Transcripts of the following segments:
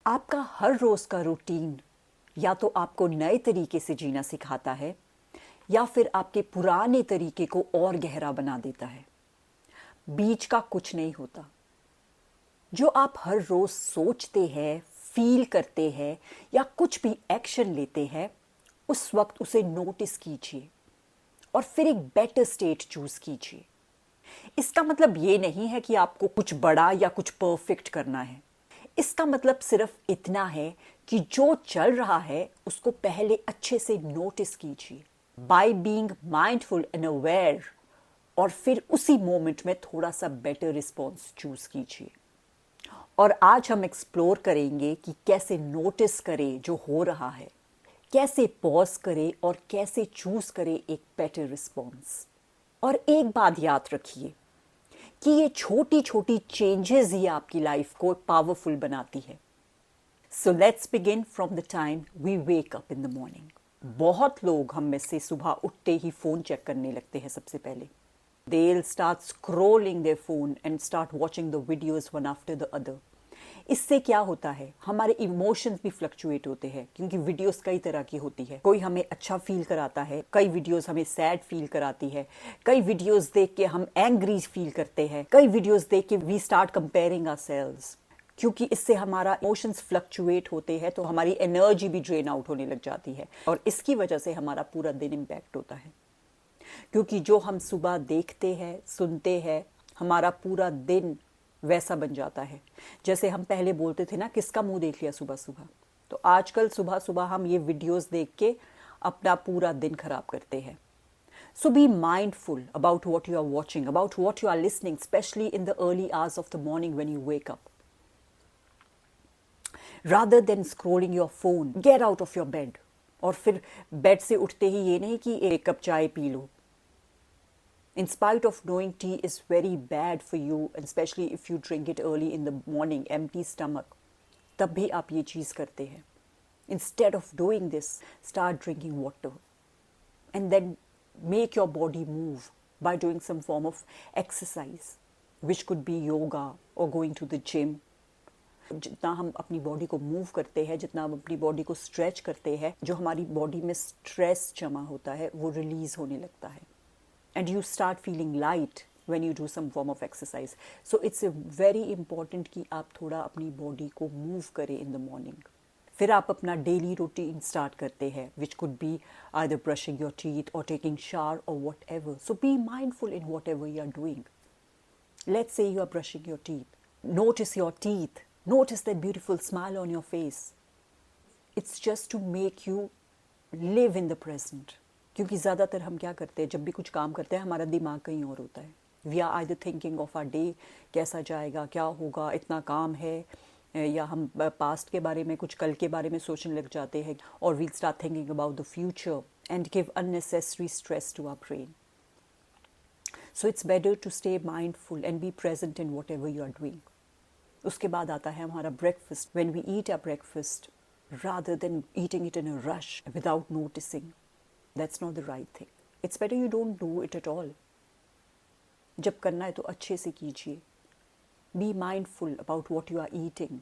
आपका हर रोज का रूटीन या तो आपको नए तरीके से जीना सिखाता है या फिर आपके पुराने तरीके को और गहरा बना देता है। बीच का कुछ नहीं होता। जो आप हर रोज सोचते हैं, फील करते हैं या कुछ भी एक्शन लेते हैं, उस वक्त उसे नोटिस कीजिए और फिर एक बेटर स्टेट चूज कीजिए। इसका मतलब ये नहीं है कि आपको कुछ बड़ा या कुछ परफेक्ट करना है। इसका मतलब सिर्फ इतना है कि जो चल रहा है उसको पहले अच्छे से नोटिस कीजिए bye being mindful and aware, और फिर उसी मोमेंट में थोड़ा सा बेटर रिस्पॉन्स चूज कीजिए। और आज हम एक्सप्लोर करेंगे कि कैसे नोटिस करें जो हो रहा है, कैसे पॉज करें और कैसे चूज करें एक बेटर रिस्पॉन्स। और एक बात याद रखिए कि ये छोटी छोटी चेंजेस ही आपकी लाइफ को पावरफुल बनाती है। So let's begin from the time we wake up in the morning. बहुत लोग हम में से सुबह उठते ही फोन चेक करने लगते हैं। सबसे पहले they'll start scrolling their phone and start watching the videos one after the other. इससे क्या होता है, हमारे इमोशंस भी फ्लक्चुएट होते हैं क्योंकि वीडियोस कई तरह की होती है। कोई हमें अच्छा फील कराता है, कई वीडियोस हमें सैड फील कराती है, कई वीडियोस देख के हम एंग्री फील करते हैं, कई वीडियोस देख के वी स्टार्ट कंपेयरिंग आवरसेल्व्स। क्योंकि इससे हमारा इमोशंस फ्लक्चुएट होते हैं तो हमारी एनर्जी भी ड्रेन आउट होने लग जाती है और इसकी वजह से हमारा पूरा दिन इम्पैक्ट होता है। क्योंकि जो हम सुबह देखते हैं, सुनते हैं, हमारा पूरा दिन वैसा बन जाता है। जैसे हम पहले बोलते थे ना, किसका मुंह देख लिया सुबह सुबह। तो आजकल सुबह सुबह हम ये वीडियोस देख के अपना पूरा दिन खराब करते हैं। So be mindful about what you are watching, about what you are listening, especially in the early hours of the morning when you wake up. Rather than scrolling your phone, get out of your bed. और फिर bed से उठते ही ये नहीं कि एक cup चाय P low. In spite of knowing tea is very bad for you, and especially if you drink it early in the morning, empty stomach, तब भी आप ये चीज़ करते हैं। Instead of doing this, start drinking water and then make your body move by doing some form of exercise, which could be yoga or going to the gym. जितना हम अपनी body को मूव करते हैं, जितना हम अपनी बॉडी को स्ट्रेच करते हैं, जो हमारी बॉडी में स्ट्रेस जमा होता है वो रिलीज होने लगता है। And you start feeling light when you do some form of exercise. So it's a very important कि आप थोड़ा अपनी बॉडी को मूव करें in the morning. फिर आप अपना डेली रूटीन स्टार्ट करते हैं, which could be either brushing your teeth or taking shower or whatever. So be mindful in whatever you are doing. Let's say you are brushing your teeth. Notice your teeth. Notice that beautiful smile on your face. It's just to make you live in the present. क्योंकि ज़्यादातर हम क्या करते हैं, जब भी कुछ काम करते हैं हमारा दिमाग कहीं और होता है। We are either thinking of our day, कैसा जाएगा, क्या होगा, इतना काम है, या हम पास्ट के बारे में, कुछ कल के बारे में सोचने लग जाते हैं, और we'll start thinking about the future and give unnecessary stress to our brain. So it's better to stay mindful and be present in whatever you are doing. उसके बाद आता है हमारा breakfast. When we eat a breakfast rather than eating it in a rush without noticing, that's not the right thing. It's better you don't do it at all. जब करना है तो अच्छे से कीजिए। Be mindful about what you are eating.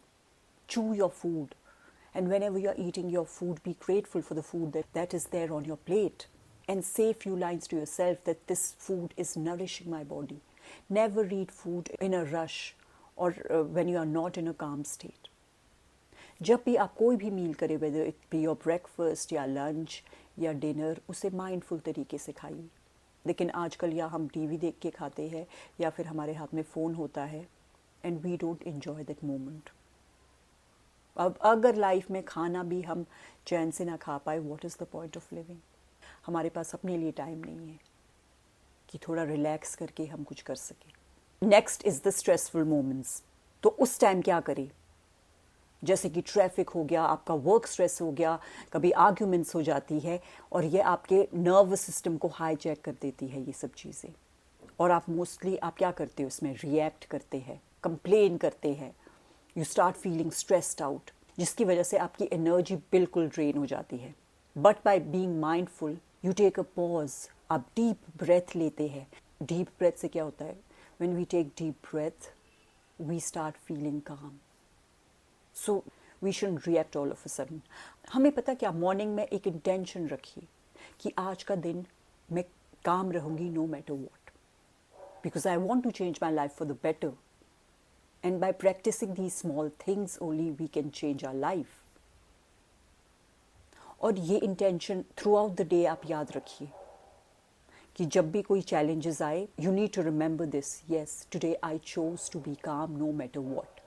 Chew your food. And whenever you are eating your food, be grateful for the food that is there on your plate. And say a few lines to yourself that this food is nourishing my body. Never eat food in a rush or when you are not in a calm state. जब भी आप कोई भी मील करें, whether it be your breakfast या lunch या dinner, उसे mindful तरीके से खाइए। लेकिन आजकल या हम टीवी देख के खाते हैं या फिर हमारे हाथ में फ़ोन होता है, and we don't enjoy that moment. अब अगर लाइफ में खाना भी हम चैन से ना खा पाए, what is the point of living. हमारे पास अपने लिए टाइम नहीं है कि थोड़ा रिलैक्स करके हम कुछ कर सकें। Next is the stressful moments. तो उस टाइम क्या करें, जैसे कि ट्रैफिक हो गया, आपका वर्क स्ट्रेस हो गया, कभी आर्ग्यूमेंट्स हो जाती है, और ये आपके नर्वस सिस्टम को हाईजैक कर देती है ये सब चीज़ें। और आप मोस्टली आप क्या करते हो, इसमें रिएक्ट करते हैं, कंप्लेन करते हैं, you start feeling stressed out, जिसकी वजह से आपकी एनर्जी बिल्कुल ड्रेन हो जाती है। But by being mindful you take a pause, आप डीप ब्रेथ लेते हैं। डीप ब्रेथ से क्या होता है, when we take deep breath we start feeling calm. So we shouldn't react all of a sudden. हमें पता क्या, मॉर्निंग में एक इंटेंशन रखिए कि आज का दिन मैं काम रहूँगी no matter what, because I want to change my life for the better. And by practicing these small things only we can change our life. और ये intention throughout the day आप याद रखिए कि जब भी कोई चैलेंजेस आए, you need to remember this, yes today I chose to be calm no matter what.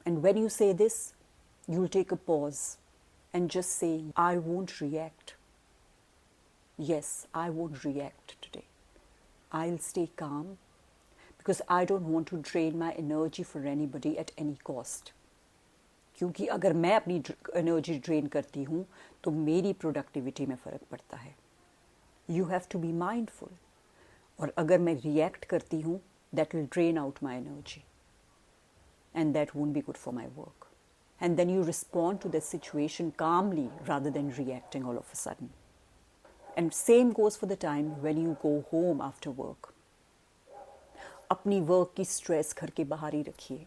And when you say this, you will take a pause and just say I won't react. Yes, I won't react today. I'll stay calm because I don't want to drain my energy for anybody at any cost. क्योंकि अगर मैं अपनी energy drain करती हूँ तो मेरी productivity में फ़र्क पड़ता है. You have to be mindful. और अगर मैं रिएक्ट करती हूँ, that will drain out my energy and that won't be good for my work. And then you respond to that situation calmly rather than reacting all of a sudden. And same goes for the time when you go home after work. अपनी work की stress घर के बाहर ही रखिए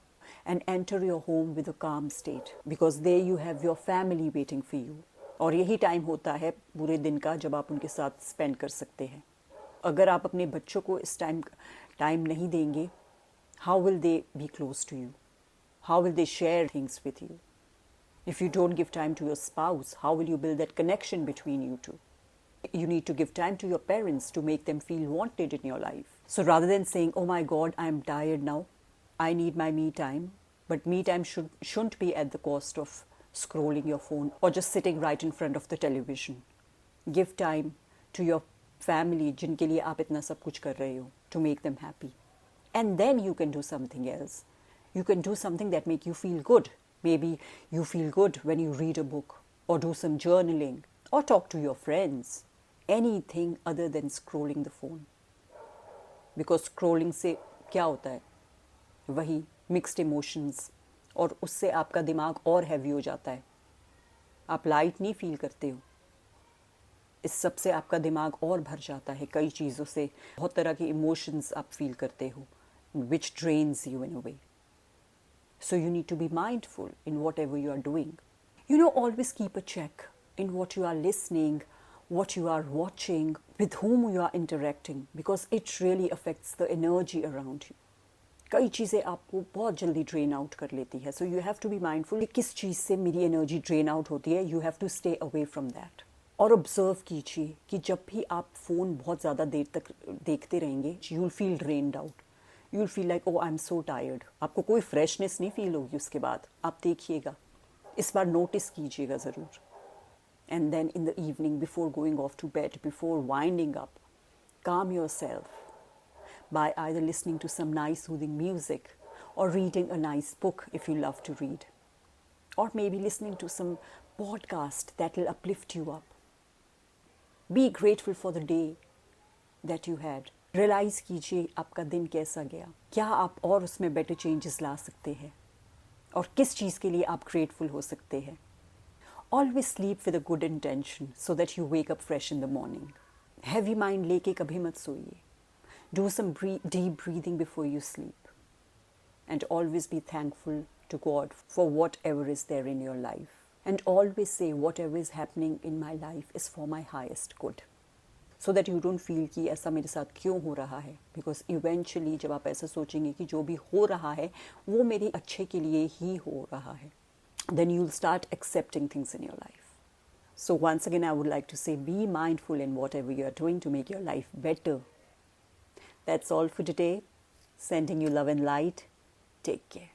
and enter your home with a calm state because there you have your family waiting for you. और यही time होता है पूरे दिन का जब आप उनके साथ स्पेंड कर सकते हैं. अगर आप अपने बच्चों को इस टाइम नहीं देंगे, how will they be close to you? How will they share things with you? If you don't give time to your spouse, how will you build that connection between you two? You need to give time to your parents to make them feel wanted in your life. So rather than saying, oh my God, I'm tired now, I need my me time, but me time shouldn't be at the cost of scrolling your phone or just sitting right in front of the television. Give time to your family जिनके लिए आप इतना सब कुछ कर रहे हो, to make them happy. And then you can do something else. You can do something that make you feel good. Maybe you feel good when you read a book or do some journaling or talk to your friends. Anything other than scrolling the phone. Because scrolling से क्या होता है, वही mixed emotions, और उससे आपका दिमाग और हैवी हो जाता है. आप लाइट नहीं फील करते हो, इस सब से आपका दिमाग और भर जाता है कई चीज़ों से. बहुत तरह के इमोशंस आप फील करते हो which drains you in a way. So you need to be mindful in whatever you are doing. You know, always keep a check in what you are listening, what you are watching, with whom you are interacting, because it really affects the energy around you. कई चीज़ें आपको बहुत जल्दी drain out कर लेती है. So you have to be mindful कि किस चीज़ से मेरी एनर्जी ड्रेन आउट होती है. You have to stay away from that. और ऑब्जर्व कीजिए कि जब भी आप फ़ोन बहुत ज़्यादा देर तक देखते रहेंगे, you will feel drained out. You will feel like, oh I am so tired. आपको कोई फ्रेशनेस नहीं फील होगी उसके बाद. आप देखिएगा, इस बार नोटिस कीजिएगा ज़रूर. And then in the evening, before going off to bed, before winding up, calm yourself by either listening to some nice soothing music or reading a nice book if you love to read, or maybe listening to some podcast that will uplift you up. Be grateful for the day that you had. Realize कीजिए आपका दिन कैसा गया, क्या आप और उसमें better changes ला सकते हैं, और किस चीज़ के लिए आप grateful हो सकते हैं. Always sleep with a good intention so that you wake up fresh in the morning. Heavy mind लेके कभी मत सोइए. Do some deep breathing before you sleep. And always be thankful to God for whatever is there in your life. And always say whatever is happening in my life is for my highest good. So that you don't feel कि ऐसा मेरे साथ क्यों हो रहा है. Because eventually जब आप ऐसा सोचेंगे कि जो भी हो रहा है वो मेरे अच्छे के लिए ही हो रहा है, then you'll start accepting things in your life. So once again, I would like to say, be mindful in whatever you are doing to make your life better. That's all for today. Sending you love and light. Take care.